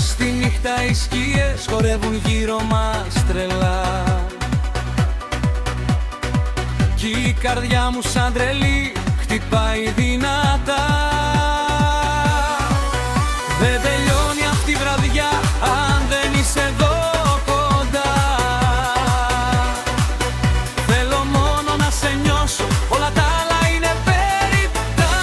Στη νύχτα οι σκιές χορεύουν γύρω μας τρελά κι η καρδιά μου σαν τρελή χτυπάει δυνατά. Δεν τελειώνει αυτή η βραδιά αν δεν είσαι εδώ κοντά. Θέλω μόνο να σε νιώσω, όλα τα άλλα είναι περιττά.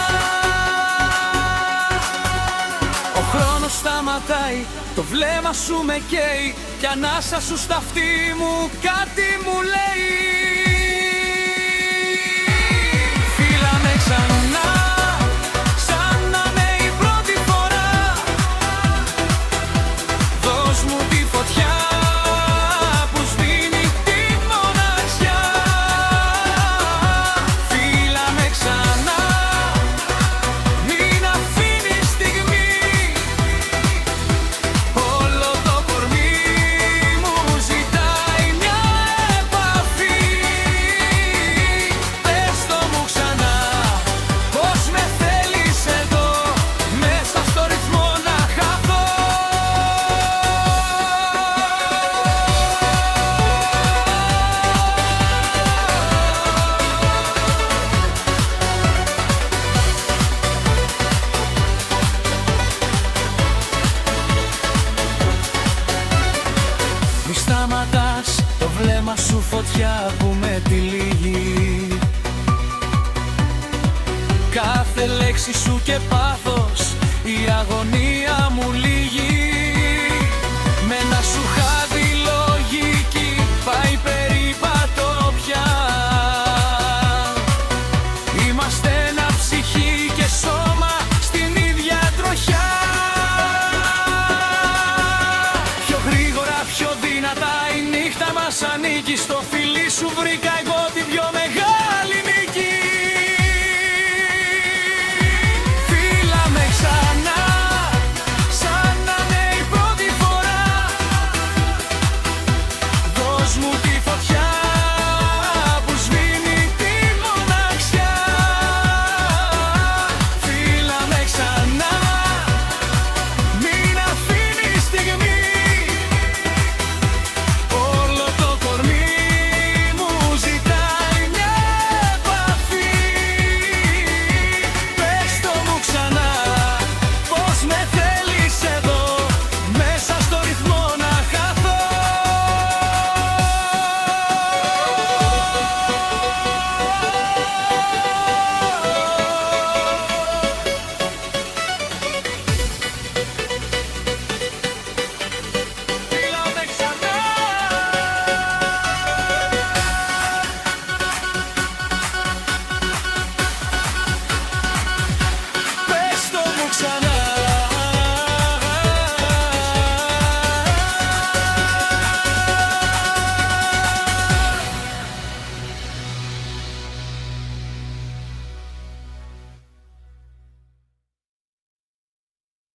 Ο χρόνος σταματάει, το βλέμμα σου με καίει κι ανάσα σου στα αυτή μου κάτι μου λέει. Ξανά, σαν να είναι η πρώτη φορά. Δώσ' μου τη φωτιά που σβήνει τη μοναξιά. Φίλα με ξανά, μην αφήνεις στιγμή. Όλο το κορμί μου ζητάει μια επαφή. Πες το μου ξανά, πώς με θέλεις εδώ, μέσα στο ρυθμό να χαθώ. Μη σταματάς, το βλέμμα σου φωτιά που με τυλίγει. Κάθε λέξη σου και πάθος, η αγωνία μου λύγει. Με ένα σου χάδι λογική πάει περίπατο πια. Είμαστε ένα ψυχή και σώμα στην ίδια τροχιά. Πιο γρήγορα, πιο δυνατά η νύχτα μας ανήκει. Στο φιλί σου βρήκα